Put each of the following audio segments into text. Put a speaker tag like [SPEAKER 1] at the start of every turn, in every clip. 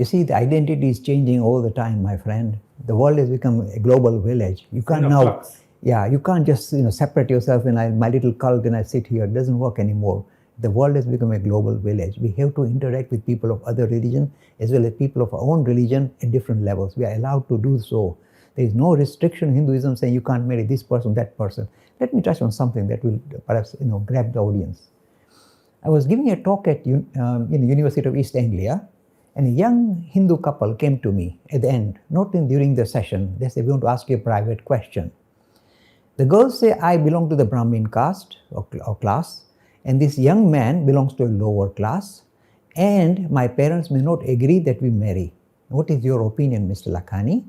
[SPEAKER 1] You see, the identity is changing all the time, my friend. The world has become a global village. You can't now, you can't just separate yourself in my little cult and I sit here. It doesn't work anymore. The world has become a global village. We have to interact with people of other religion as well as people of our own religion at different levels. We are allowed to do so. There is no restriction in Hinduism saying you can't marry this person, that person. Let me touch on something that will perhaps grab the audience. I was giving a talk at in the University of East Anglia, and a young Hindu couple came to me at the end, not during the session. They said, we want to ask you a private question. The girls say, I belong to the Brahmin caste or class, and this young man belongs to a lower class, and my parents may not agree that we marry. What is your opinion, Mr. Lakhani?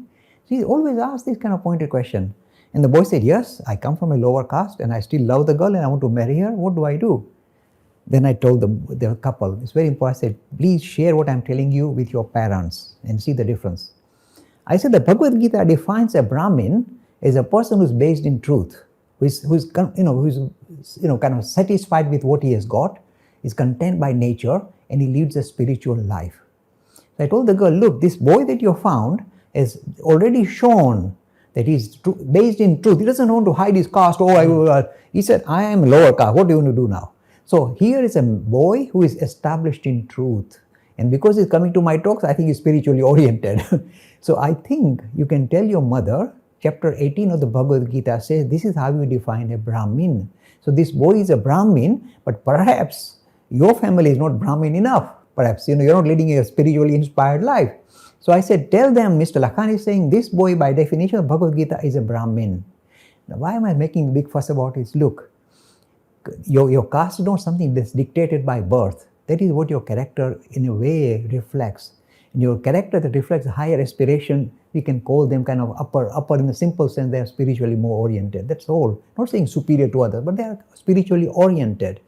[SPEAKER 1] She always asks this kind of pointed question. And the boy said, yes, I come from a lower caste and I still love the girl and I want to marry her. What do I do? Then I told the couple, it's very important. I said, please share what I'm telling you with your parents and see the difference. I said the Bhagavad Gita defines a Brahmin as a person who's based in truth, who's kind of satisfied with what he has got, is content by nature, and he leads a spiritual life. So I told the girl, look, this boy that you found has already shown that he's based in truth. He doesn't want to hide his caste. He said, I am a lower caste. What do you want to do now? So here is a boy who is established in truth. And because he's coming to my talks, I think he's spiritually oriented. So I think you can tell your mother, chapter 18 of the Bhagavad Gita says, this is how you define a Brahmin. So this boy is a Brahmin, but perhaps your family is not Brahmin enough. Perhaps you're not leading a spiritually inspired life. So I said, tell them, Mr. Lakhani is saying, this boy by definition of Bhagavad Gita is a Brahmin. Now why am I making a big fuss about it? Look, your caste is not something that's dictated by birth. That is what your character in a way reflects. In your character that reflects higher aspiration, we can call them kind of upper in the simple sense, they are spiritually more oriented. That's all. Not saying superior to others, but they are spiritually oriented.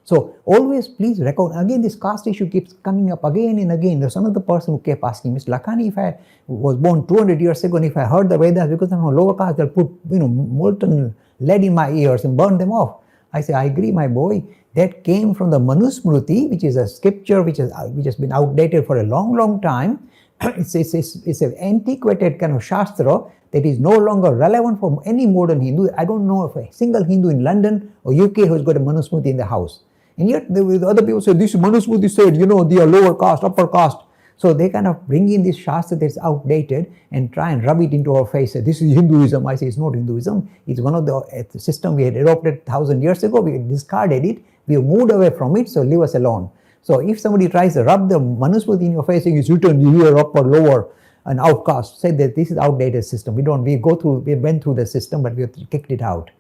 [SPEAKER 1] So always please record. Again, this caste issue keeps coming up again and again. There's another person who kept asking, Mr. Lakhani, if I was born 200 years ago and if I heard the Vedas because I'm a lower caste, they'll put molten lead in my ears and burn them off. I say, I agree, my boy. That came from the Manusmriti, which is a scripture which has been outdated for a long, long time. It's an antiquated kind of shastra that is no longer relevant for any modern Hindu. I don't know of a single Hindu in London or UK who's got a Manusmriti in the house. And yet the other people say, this Manusmriti said, they are lower caste, upper caste. So they kind of bring in this shastra that's outdated and try and rub it into our face. This is Hinduism. I say it's not Hinduism. It's one of the system we had adopted 1,000 years ago. We discarded it. We have moved away from it. So leave us alone. So if somebody tries to rub the Manusmriti in your face, saying it's written here, upper, lower, and outcast, say that this is outdated system. We went through the system, but we have kicked it out.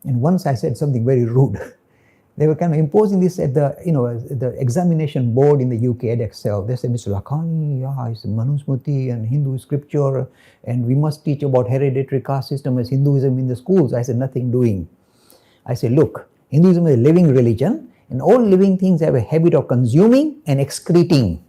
[SPEAKER 1] And once I said something very rude. They were kind of imposing this at the examination board in the UK, Edexcel. They said, Mr. Lakhani, it's Manusmriti and Hindu scripture, and we must teach about hereditary caste system as Hinduism in the schools. I said, nothing doing. I said, look, Hinduism is a living religion, and all living things have a habit of consuming and excreting.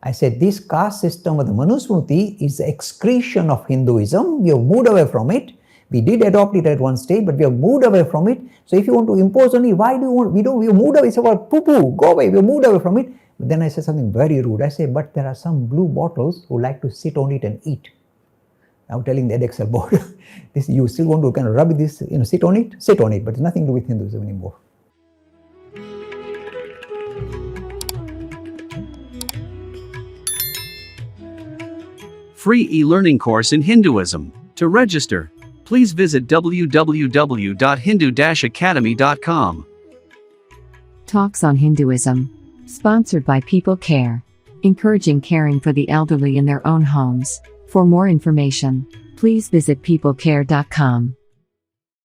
[SPEAKER 1] I said, this caste system of the Manusmriti is the excretion of Hinduism. We have moved away from it. We did adopt it at one stage, but we have moved away from it. So if you want to impose on it, why do you want, we have moved away, it's about poo-poo, go away, we have moved away from it. But then I said something very rude. I said, but there are some blue bottles who like to sit on it and eat. I'm telling the Edexcel board, you still want to kind of rub this, sit on it, but it's nothing to do with Hinduism anymore.
[SPEAKER 2] Free e-learning course in Hinduism. To register, please visit www.hindu-academy.com.
[SPEAKER 3] Talks on Hinduism. Sponsored by People Care. Encouraging caring for the elderly in their own homes. For more information, please visit peoplecare.com.